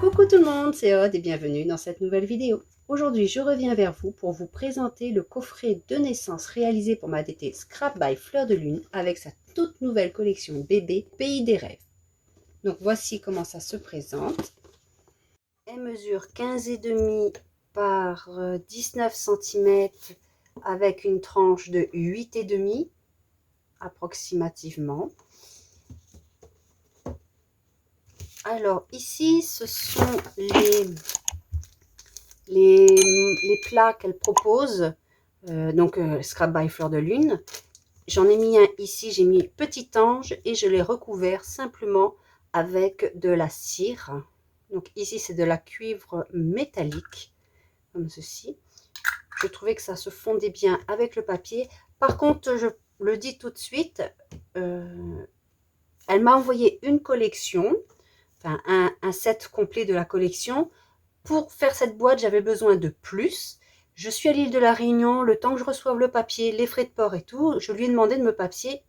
Coucou tout le monde, c'est Aude et bienvenue dans cette nouvelle vidéo. Aujourd'hui, je reviens vers vous pour vous présenter le coffret de naissance réalisé pour ma DT Scrap by Fleur de Lune avec sa toute nouvelle collection bébé Pays des Rêves. Donc voici comment ça se présente. Elle mesure 15,5 par 19 cm avec une tranche de 8,5 approximativement. Alors ici, ce sont les plats qu'elle propose, Scrap by Fleur de Lune. J'en ai mis un ici, j'ai mis Petit Ange et je l'ai recouvert simplement avec de la cire. Donc ici, c'est de la cuivre métallique, comme ceci. Je trouvais que ça se fondait bien avec le papier. Par contre, je le dis tout de suite, elle m'a envoyé une collection, enfin un set complet de la collection. Pour faire cette boîte, j'avais besoin de plus. Je suis à l'île de la Réunion, le temps que je reçoive le papier, les frais de port et tout, je lui ai demandé de me passer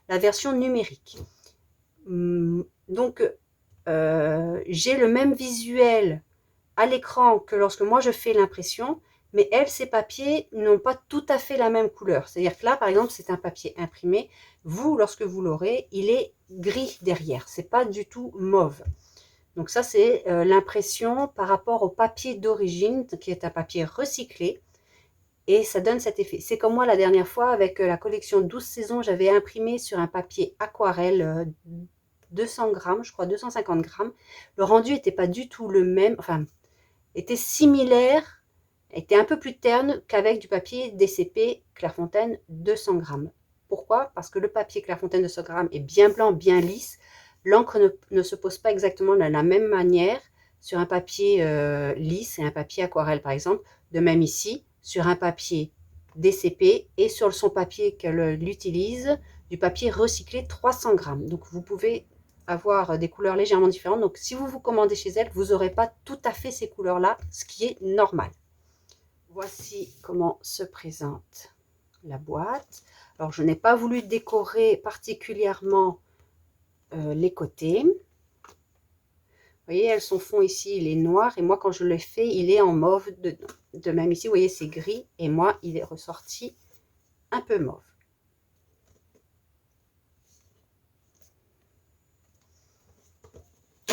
la version numérique. Donc, j'ai le même visuel à l'écran que lorsque moi je fais l'impression, mais elle, ses papiers n'ont pas tout à fait la même couleur. C'est-à-dire que là, par exemple, c'est un papier imprimé. Vous, lorsque vous l'aurez, il est gris derrière. C'est pas du tout mauve. Donc ça, c'est l'impression par rapport au papier d'origine, qui est un papier recyclé. Et ça donne cet effet. C'est comme moi la dernière fois avec la collection 12 saisons, j'avais imprimé sur un papier aquarelle 200 grammes, je crois 250 grammes. Le rendu n'était pas du tout le même, enfin, était similaire, était un peu plus terne qu'avec du papier DCP Clairefontaine 200 grammes. Pourquoi? Parce que le papier Clairefontaine 200 grammes est bien blanc, bien lisse. L'encre ne se pose pas exactement de la même manière sur un papier lisse et un papier aquarelle, par exemple. De même ici, sur un papier DCP et sur son papier qu'elle utilise, du papier recyclé 300 grammes. Donc, vous pouvez avoir des couleurs légèrement différentes. Donc, si vous vous commandez chez elle, vous n'aurez pas tout à fait ces couleurs-là, ce qui est normal. Voici comment se présente la boîte. Alors, je n'ai pas voulu décorer particulièrement les côtés. Vous voyez, elle, son fond ici, il est noir. Et moi, quand je l'ai fait, il est en mauve dedans. De même ici, vous voyez, c'est gris. Et moi, il est ressorti un peu mauve.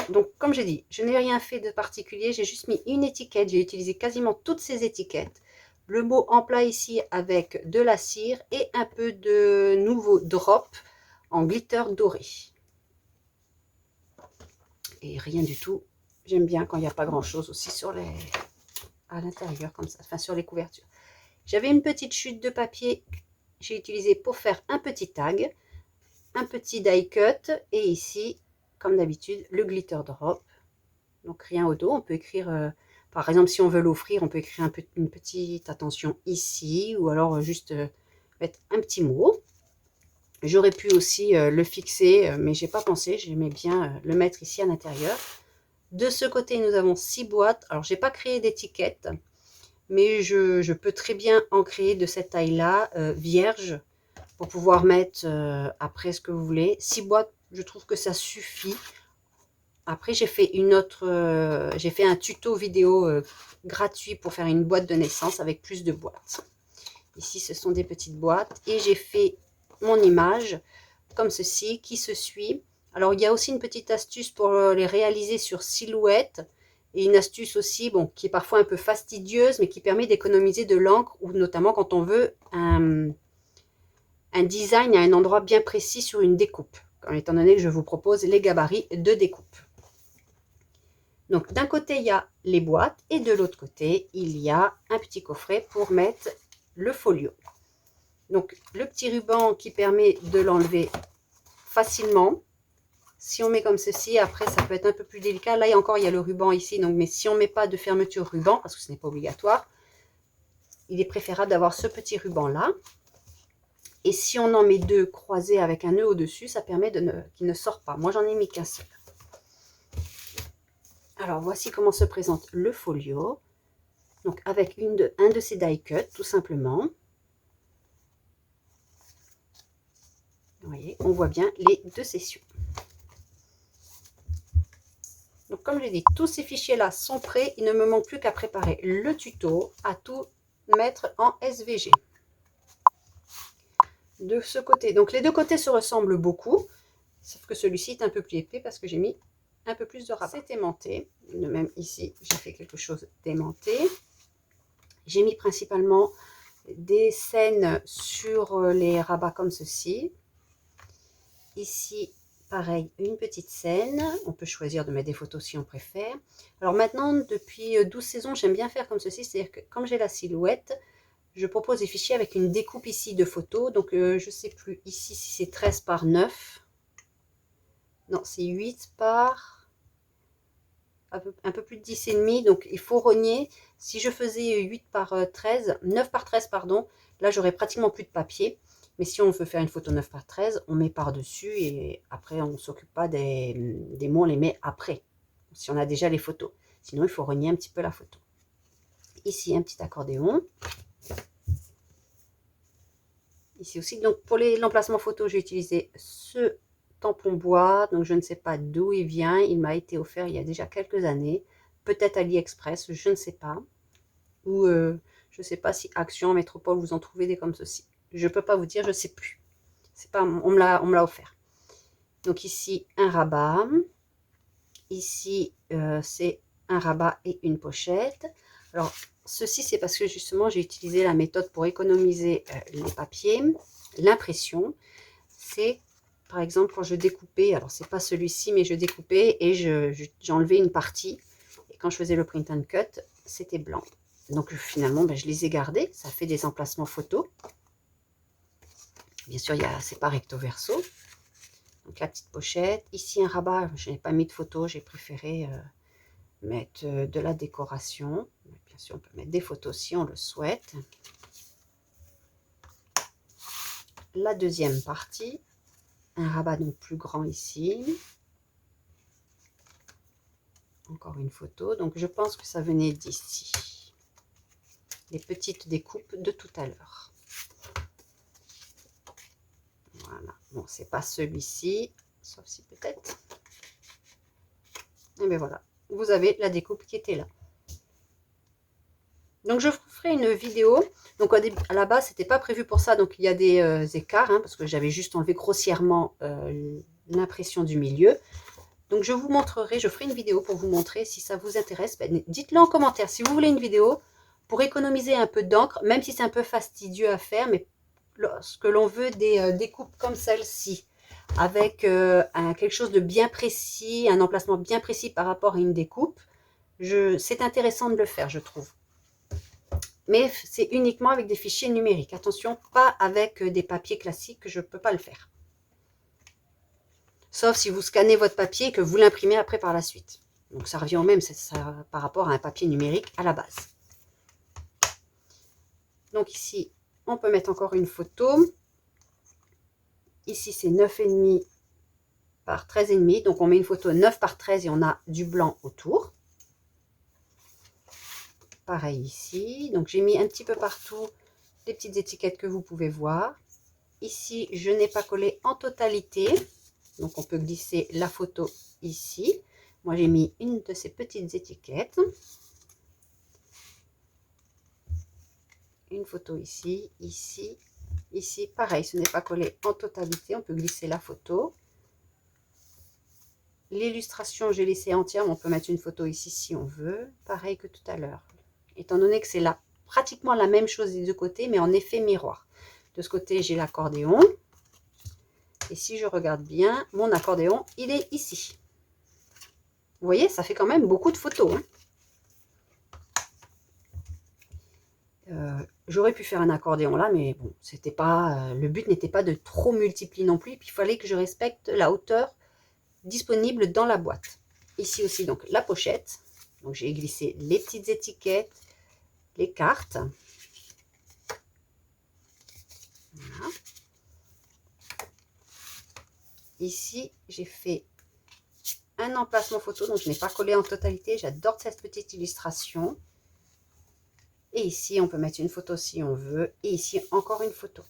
Donc, comme j'ai dit, je n'ai rien fait de particulier. J'ai juste mis une étiquette. J'ai utilisé quasiment toutes ces étiquettes. Le mot en plat ici avec de la cire et un peu de nouveau drop en glitter doré. Et rien du tout. J'aime bien quand il n'y a pas grand chose aussi à l'intérieur comme ça, enfin sur les couvertures. J'avais une petite chute de papier. J'ai utilisé pour faire un petit tag, un petit die cut et ici, comme d'habitude, le glitter drop. Donc rien au dos, on peut écrire, par exemple si on veut l'offrir, on peut écrire une petite attention ici, ou alors juste mettre un petit mot. J'aurais pu aussi le fixer, mais j'ai pas pensé, j'aimais bien le mettre ici à l'intérieur. De ce côté, nous avons 6 boîtes. Alors, j'ai pas créé d'étiquette, mais je peux très bien en créer de cette taille-là, vierge, pour pouvoir mettre après ce que vous voulez. 6 boîtes, je trouve que ça suffit. Après, j'ai fait un tuto vidéo gratuit pour faire une boîte de naissance avec plus de boîtes. Ici, ce sont des petites boîtes et j'ai fait mon image comme ceci qui se suit. Alors, il y a aussi une petite astuce pour les réaliser sur silhouette et une astuce aussi, bon, qui est parfois un peu fastidieuse, mais qui permet d'économiser de l'encre ou notamment quand on veut un design à un endroit bien précis sur une découpe, étant donné que je vous propose les gabarits de découpe. Donc, d'un côté, il y a les boîtes et de l'autre côté, il y a un petit coffret pour mettre le folio. Donc, le petit ruban qui permet de l'enlever facilement. Si on met comme ceci, après, ça peut être un peu plus délicat. Là, il y a le ruban ici. Donc, mais si on ne met pas de fermeture ruban, parce que ce n'est pas obligatoire, il est préférable d'avoir ce petit ruban-là. Et si on en met deux croisés avec un nœud au-dessus, ça permet qu'il ne sort pas. Moi, j'en ai mis qu'un seul. Alors, voici comment se présente le folio. Donc, avec un de ces die cut, tout simplement. Vous voyez, on voit bien les deux sessions. Donc comme je l'ai dit, tous ces fichiers-là sont prêts. Il ne me manque plus qu'à préparer le tuto, à tout mettre en SVG. De ce côté, donc les deux côtés se ressemblent beaucoup, sauf que celui-ci est un peu plus épais parce que j'ai mis un peu plus de rabat. C'est aimanté, de même ici, j'ai fait quelque chose d'aimanté. J'ai mis principalement des scènes sur les rabats comme ceci. Ici, pareil, une petite scène. On peut choisir de mettre des photos si on préfère. Alors maintenant, depuis 12 saisons, j'aime bien faire comme ceci. C'est-à-dire que comme j'ai la silhouette, je propose des fichiers avec une découpe ici de photos. Donc, je ne sais plus ici si c'est 13 par 9. Non, c'est 8 par... un peu plus de 10,5. Donc, il faut rogner. Si je faisais 8 par 13, 9 par 13, pardon, là, j'aurais pratiquement plus de papier. Mais si on veut faire une photo 9 par 13, on met par-dessus et après, on ne s'occupe pas des mots, on les met après. Si on a déjà les photos. Sinon, il faut rogner un petit peu la photo. Ici, un petit accordéon. Ici aussi, donc pour l'emplacement photo, j'ai utilisé ce tampon bois. Donc je ne sais pas d'où il vient. Il m'a été offert il y a déjà quelques années. Peut-être AliExpress, je ne sais pas. Ou je ne sais pas si Action, Métropole, vous en trouvez des comme ceci. Je ne peux pas vous dire, je ne sais plus. C'est pas, on me l'a offert. Donc ici, un rabat. Ici, c'est un rabat et une pochette. Alors, ceci, c'est parce que justement, j'ai utilisé la méthode pour économiser les papiers. L'impression, c'est, par exemple, quand je découpais, alors c'est pas celui-ci, mais je découpais et j'enlevais une partie. Et quand je faisais le print and cut, c'était blanc. Donc, finalement, je les ai gardés. Ça fait des emplacements photos. Bien sûr, c'est pas recto verso. Donc, la petite pochette. Ici, un rabat. Je n'ai pas mis de photo. J'ai préféré... mettre de la décoration. Bien sûr, on peut mettre des photos si on le souhaite. La deuxième partie, un rabat donc plus grand ici. Encore une photo. Donc, je pense que ça venait d'ici. Les petites découpes de tout à l'heure. Voilà. Bon, c'est pas celui-ci, sauf si peut-être. Et bien voilà. Vous avez la découpe qui était là. Donc, je ferai une vidéo. Donc, à la base, c'était pas prévu pour ça. Donc, il y a des écarts, hein, parce que j'avais juste enlevé grossièrement l'impression du milieu. Donc, je vous montrerai, je ferai une vidéo pour vous montrer. Si ça vous intéresse, dites-le en commentaire. Si vous voulez une vidéo pour économiser un peu d'encre, même si c'est un peu fastidieux à faire, mais lorsque l'on veut des découpes comme celle-ci, avec quelque chose de bien précis, un emplacement bien précis par rapport à une découpe, c'est intéressant de le faire, je trouve. Mais c'est uniquement avec des fichiers numériques. Attention, pas avec des papiers classiques, je ne peux pas le faire. Sauf si vous scannez votre papier et que vous l'imprimez après par la suite. Donc ça revient au même, c'est ça, par rapport à un papier numérique à la base. Donc ici, on peut mettre encore une photo. Ici, c'est 9,5 par 13,5. Donc on met une photo 9 par 13 et on a du blanc autour. Pareil ici. Donc j'ai mis un petit peu partout les petites étiquettes que vous pouvez voir. Ici, je n'ai pas collé en totalité. Donc on peut glisser la photo ici. Moi, j'ai mis une de ces petites étiquettes. Une photo ici, ici, ici. Pareil, ce n'est pas collé en totalité. On peut glisser la photo. L'illustration, j'ai laissé entière, mais on peut mettre une photo ici si on veut. Pareil que tout à l'heure. Étant donné que c'est là pratiquement la même chose des deux côtés, mais en effet miroir. De ce côté, j'ai l'accordéon. Et si je regarde bien, mon accordéon, il est ici. Vous voyez, ça fait quand même beaucoup de photos. Hein. J'aurais pu faire un accordéon là, mais bon, c'était pas, le but n'était pas de trop multiplier non plus. Puis il fallait que je respecte la hauteur disponible dans la boîte. Ici aussi, donc, la pochette. Donc, j'ai glissé les petites étiquettes, les cartes. Voilà. Ici, j'ai fait un emplacement photo, donc je n'ai pas collé en totalité. J'adore cette petite illustration. Et ici, on peut mettre une photo si on veut. Et ici, encore une photo.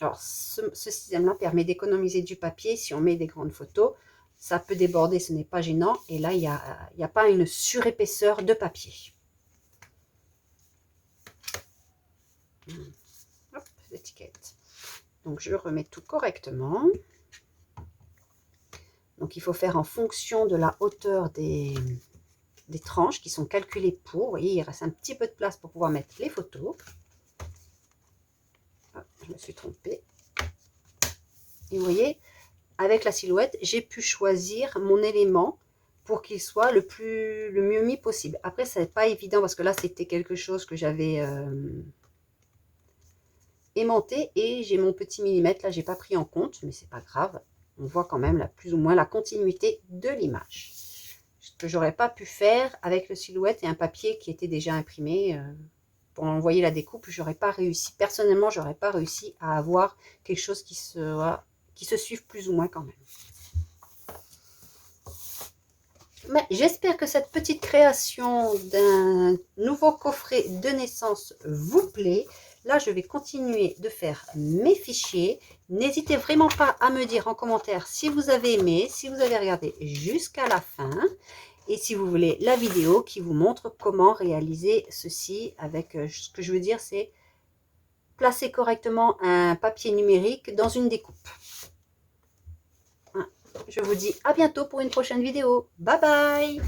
Alors, ce système-là permet d'économiser du papier si on met des grandes photos. ça peut déborder, ce n'est pas gênant. Et là, il n'y a pas une surépaisseur de papier. Hop, l'étiquette. Donc, je remets tout correctement. Donc, il faut faire en fonction de la hauteur des tranches qui sont calculées pour. Vous voyez, il reste un petit peu de place pour pouvoir mettre les photos. Hop, je me suis trompée. Et vous voyez, avec la silhouette, j'ai pu choisir mon élément pour qu'il soit le mieux mis possible. Après, ça n'est pas évident parce que là, c'était quelque chose que j'avais aimanté et j'ai mon petit millimètre. Là, j'ai pas pris en compte, mais c'est pas grave. On voit quand même plus ou moins la continuité de l'image. Ce que j'aurais pas pu faire avec le silhouette et un papier qui était déjà imprimé. Pour envoyer la découpe, j'aurais pas réussi. Personnellement, j'aurais pas réussi à avoir quelque chose qui se suive plus ou moins quand même. Mais j'espère que cette petite création d'un nouveau coffret de naissance vous plaît. Là, je vais continuer de faire mes fichiers. N'hésitez vraiment pas à me dire en commentaire si vous avez aimé, si vous avez regardé jusqu'à la fin. Et si vous voulez la vidéo qui vous montre comment réaliser ceci avec, ce que je veux dire, c'est placer correctement un papier numérique dans une découpe. Je vous dis à bientôt pour une prochaine vidéo. Bye bye!